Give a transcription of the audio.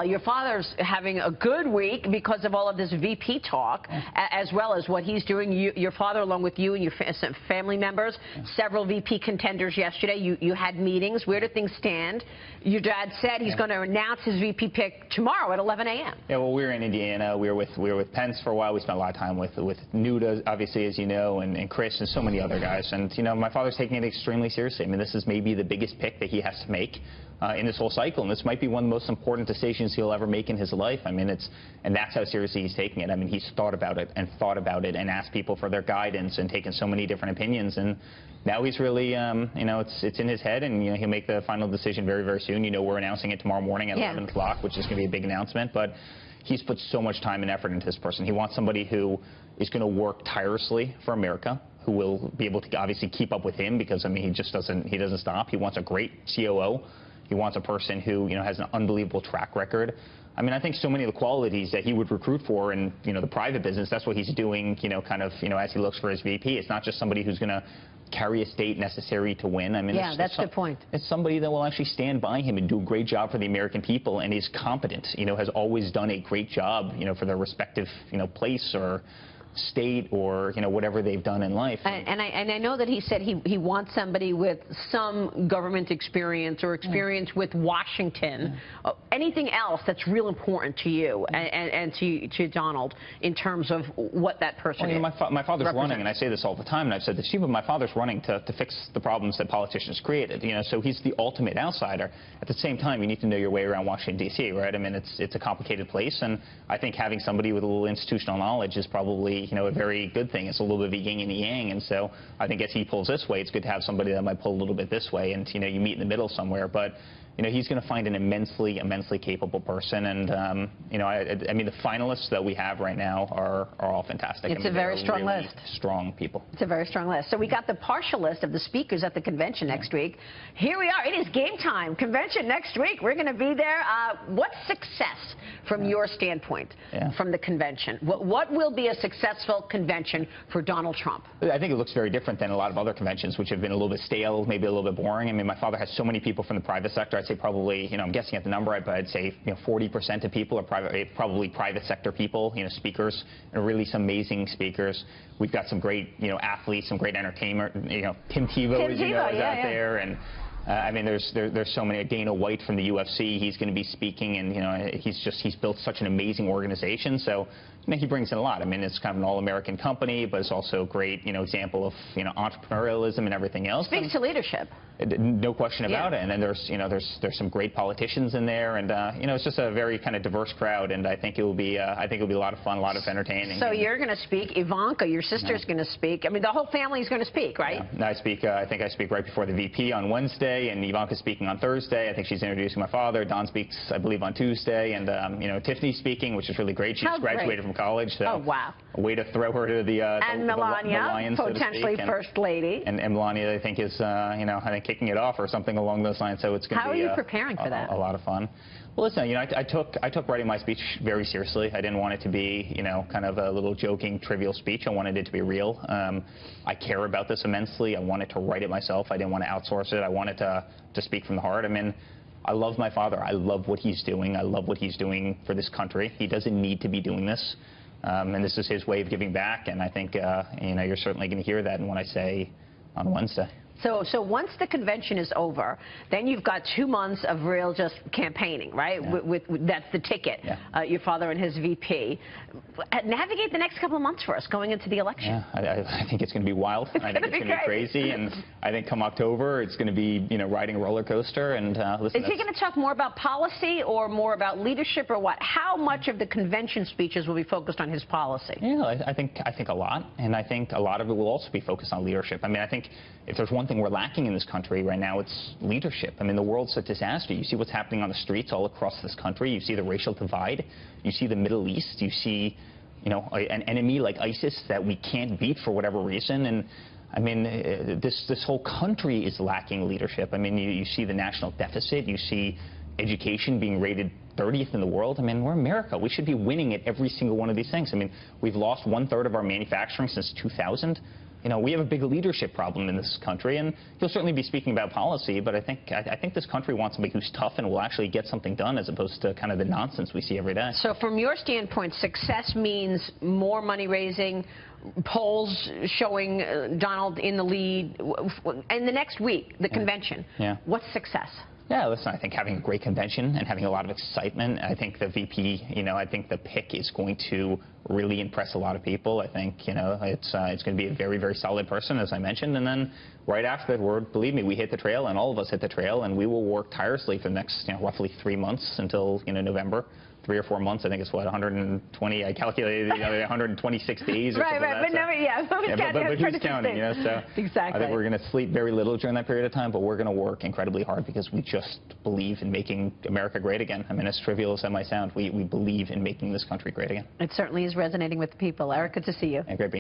Your father's having a good week because of all of this VP talk, as well as what he's doing. Your father, along with you and your family members, several VP contenders yesterday. You had meetings. Where do things stand? Your dad said he's going to announce his VP pick tomorrow at 11 a.m. Yeah, well, we were in Indiana. We were with Pence for a while. We spent a lot of time with Nuda, obviously, as you know, and Chris and so many other guys. And, you know, my father's taking it extremely seriously. I mean, this is maybe the biggest pick that he has to make in this whole cycle. And this might be one of the most important decisions he'll ever make in his life. I mean, and that's how seriously he's taking it. I mean, he's thought about it and asked people for their guidance and taken so many different opinions. And now he's really, you know, it's in his head, and, you know, he'll make the final decision very, very soon. You know, we're announcing it tomorrow morning at 11 o'clock, which is going to be a big announcement. But he's put so much time and effort into this person. He wants somebody who is going to work tirelessly for America, who will be able to obviously keep up with him, because, I mean, he doesn't stop. He wants a great COO. He wants a person who, you know, has an unbelievable track record. I mean, I think so many of the qualities that he would recruit for in, you know, the private business, that's what he's doing, you know, kind of, you know, as he looks for his VP. It's not just somebody who's going to carry a state necessary to win. I mean, that's the point. It's somebody that will actually stand by him and do a great job for the American people, and is competent, you know, has always done a great job, you know, for their respective, you know, place or state, or, you know, whatever they've done in life. And I know that he said he wants somebody with some government experience or experience with Washington. Anything else that's real important to you and to Donald in terms of what that person is? My father's running, and I say this all the time, and I've said this to you, but my father's running to fix the problems that politicians created. You know, so he's the ultimate outsider. At the same time, you need to know your way around Washington, D.C., right? I mean, it's a complicated place, and I think having somebody with a little institutional knowledge is probably, you know, a very good thing. It's a little bit of a yin and a yang, and so I think as he pulls this way, it's good to have somebody that might pull a little bit this way, and, you know, you meet in the middle somewhere. But, you know, he's going to find an immensely capable person, and, you know, I mean, the finalists that we have right now are all fantastic. It's I mean, a very strong really list. Strong people. It's a very strong list. So we got the partial list of the speakers at the convention next week. Here we are. It is game time. Convention next week. We're going to be there. What's success from your standpoint from the convention? What will be a successful convention for Donald Trump? I think it looks very different than a lot of other conventions, which have been a little bit stale, maybe a little bit boring. I mean, my father has so many people from the private sector. I'd say probably, you know, I'm guessing at the number, but I'd say, you know, 40% of people are probably private sector people, you know, speakers, and really some amazing speakers. We've got some great, you know, athletes, some great entertainment. You know, Tim Tebow, as you know, is out there, and I mean, there's so many. Dana White from the UFC, he's going to be speaking, and, you know, he's built such an amazing organization. So, you know, he brings in a lot. I mean, it's kind of an all-American company, but it's also a great, you know, example of, you know, entrepreneurialism and everything else. Speaks to leadership. No question about it. And then there's, you know, there's some great politicians in there, and, you know, it's just a very kind of diverse crowd, and I think it will be a lot of fun, a lot of entertaining. So you're going to speak. Ivanka, your sister's going to speak. I mean, the whole family is going to speak, right? Yeah. No, I speak. I think I speak right before the VP on Wednesday, and Ivanka's speaking on Thursday. I think she's introducing my father. Don speaks, I believe, on Tuesday, and, you know, Tiffany's speaking, which is really great. She's graduated from college. So oh, wow. A way to throw her to the Melania, the lions, potentially so to speak. First Lady. And Melania, I think, is, you know, I think kicking it off or something along those lines. So it's going to be How are you preparing for that? A lot of fun. Well, listen, you know, I took writing my speech very seriously. I didn't want it to be, you know, kind of a little joking, trivial speech. I wanted it to be real. I care about this immensely. I wanted to write it myself. I didn't want to outsource it. I wanted to speak from the heart. I mean, I love my father. I love what he's doing. I love what he's doing for this country. He doesn't need to be doing this. And this is his way of giving back. And I think, you know, you're certainly going to hear that in what I say on Wednesday. So once the convention is over, then you've got 2 months of real just campaigning, right? Yeah. That's the ticket, your father and his VP. Navigate the next couple of months for us going into the election. Yeah, I think it's going to be wild. I think it's going to be crazy. And I think come October, it's going to be, you know, riding a roller coaster. And listen, is he going to talk more about policy or more about leadership, or what? How much of the convention speeches will be focused on his policy? Yeah, I think a lot. And I think a lot of it will also be focused on leadership. I mean, I think if there's one thing we're lacking in this country right now, it's leadership. I mean, the world's a disaster. You see what's happening on the streets all across this country. You see the racial divide. You see the Middle East. You see, you know, an enemy like ISIS that we can't beat for whatever reason. And I mean, this whole country is lacking leadership. I mean, you see the national deficit. You see education being rated 30th in the world. I mean, we're America. We should be winning at every single one of these things. I mean, we've lost 1/3 of our manufacturing since 2000. you know, we have a big leadership problem in this country, and he'll certainly be speaking about policy, but I think this country wants somebody who's tough and will actually get something done as opposed to kind of the nonsense we see every day. So from your standpoint, success means more money raising, polls showing Donald in the lead. In the next week, the convention, what's success? Yeah, listen, I think having a great convention and having a lot of excitement, I think the VP, you know, I think the pick is going to really impress a lot of people. I think, you know, it's going to be a very, very solid person, as I mentioned. And then right after that, believe me, we hit the trail, and all of us hit the trail, and we will work tirelessly for the next, you know, roughly 3 months until, you know, November. 3 or 4 months, I think it's what, 120, I calculated, you know, 126 days or right, something right, like that. But who's counting, you know, so exactly. I think we're going to sleep very little during that period of time, but we're going to work incredibly hard because we just believe in making America great again. I mean, as trivial as that might sound, we believe in making this country great again. It certainly is resonating with the people. Eric, good to see you. And great being